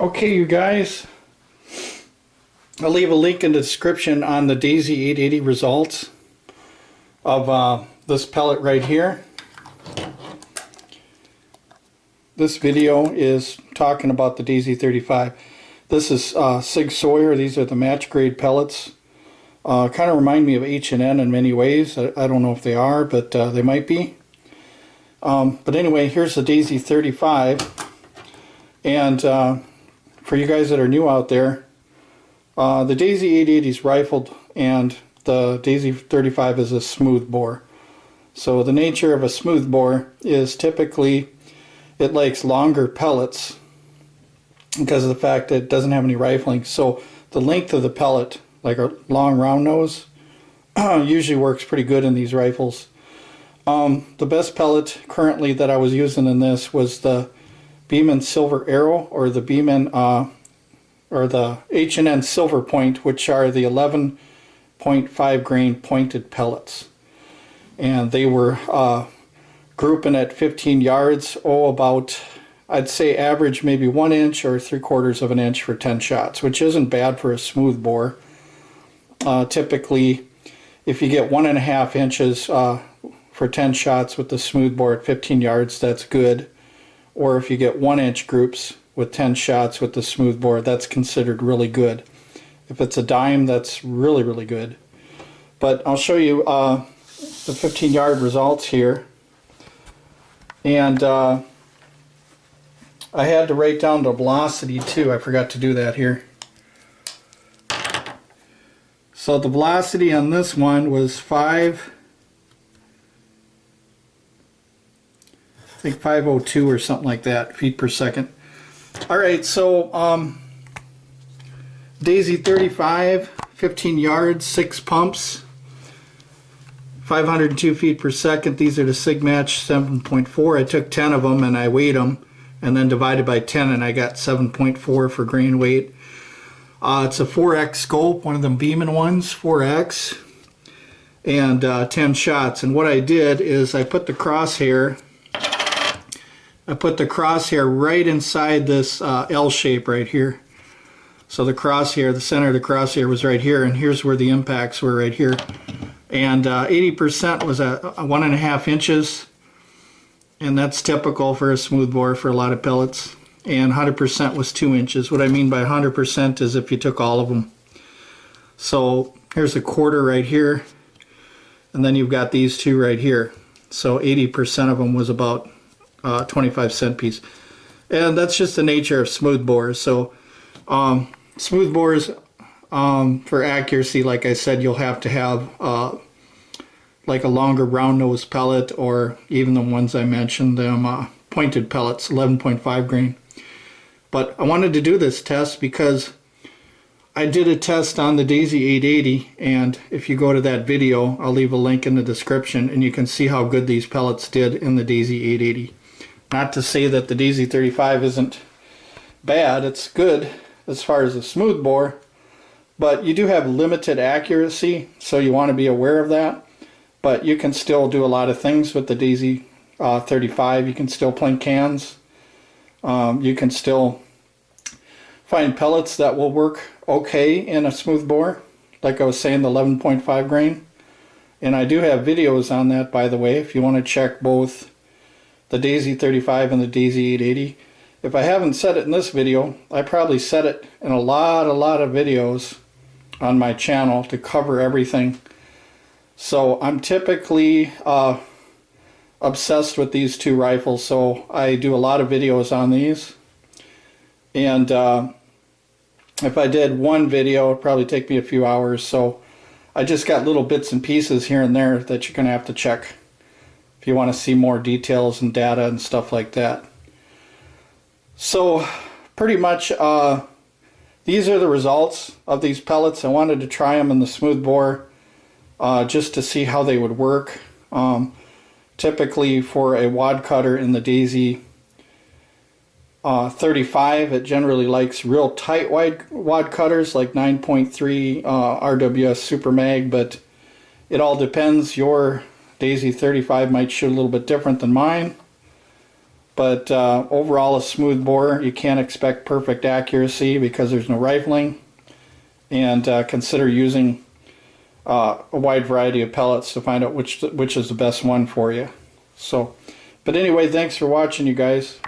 Okay, you guys, I'll leave a link in the description on the Daisy 880 results of this pellet right here. This video is talking about the Daisy 35. This is Sig Sauer. These are the match grade pellets. Kind of remind me of H&N in many ways. I don't know if they are, but they might be. But anyway, here's the Daisy 35. And for you guys that are new out there, the Daisy 880 is rifled and the Daisy 35 is a smooth bore. So the nature of a smooth bore is typically it likes longer pellets because of the fact that it doesn't have any rifling. So the length of the pellet, like a long round nose, usually works pretty good in these rifles. The best pellet currently that I was using in this was the Beeman Silver Arrow, or the Beeman or the H&N Silver Point, which are the 11.5 grain pointed pellets. And they were grouping at 15 yards, about, I'd say average maybe 1 inch or 3/4 of an inch for 10 shots, which isn't bad for a smooth bore. Typically, if you get 1.5 inches for 10 shots with the smooth bore at 15 yards, that's good. Or if you get 1 inch groups with 10 shots with the smooth bore, that's considered really good. If it's a dime, that's really, really good. But I'll show you the 15-yard results here. And I had to write down the velocity too. I forgot to do that here. So the velocity on this one was 502 or something like that feet per second. Alright, so Daisy 35, 15 yards, 6 pumps, 502 feet per second. These are the Sig Match 7.4. I took 10 of them and I weighed them and then divided by 10 and I got 7.4 for grain weight. It's a 4X scope, one of them Beeman ones, 4X, and 10 shots. And what I did is I put the crosshair right inside this L shape right here. So the crosshair, the center of the crosshair was right here, and here's where the impacts were, right here. And 80% was at 1.5 inches, and that's typical for a smooth bore for a lot of pellets. And 100% was 2 inches. What I mean by 100% is if you took all of them. So here's a 1/4 right here, and then you've got these two right here. So 80% of them was about 25-cent piece. And that's just the nature of smooth bores. So smooth bores, for accuracy, like I said, you'll have to have like a longer round nose pellet, or even the ones I mentioned, them pointed pellets, 11.5 grain. But I wanted to do this test because I did a test on the Daisy 880, and if you go to that video, I'll leave a link in the description, and you can see how good these pellets did in the Daisy 880. Not to say that the Daisy 35 isn't bad, it's good as far as a smooth bore, but you do have limited accuracy, so you want to be aware of that. But you can still do a lot of things with the Daisy 35. You can still plink cans. You can still find pellets that will work okay in a smooth bore, like I was saying, the 11.5 grain. And I do have videos on that, by the way, if you want to check both the Daisy 35 and the Daisy 880. If I haven't said it in this video, I probably said it in a lot of videos on my channel to cover everything. So I'm typically obsessed with these two rifles, so I do a lot of videos on these. And if I did one video, it'd probably take me a few hours, so I just got little bits and pieces here and there that you're going to have to check if you want to see more details and data and stuff like that. So pretty much these are the results of these pellets. I wanted to try them in the smooth bore just to see how they would work. Typically for a wad cutter in the Daisy 35, it generally likes real tight wad cutters like 9.3 RWS Super Mag, but it all depends. Your Daisy 35 might shoot a little bit different than mine. But overall, a smooth bore. You can't expect perfect accuracy because there's no rifling. And consider using a wide variety of pellets to find out which is the best one for you. So, but anyway, thanks for watching, you guys.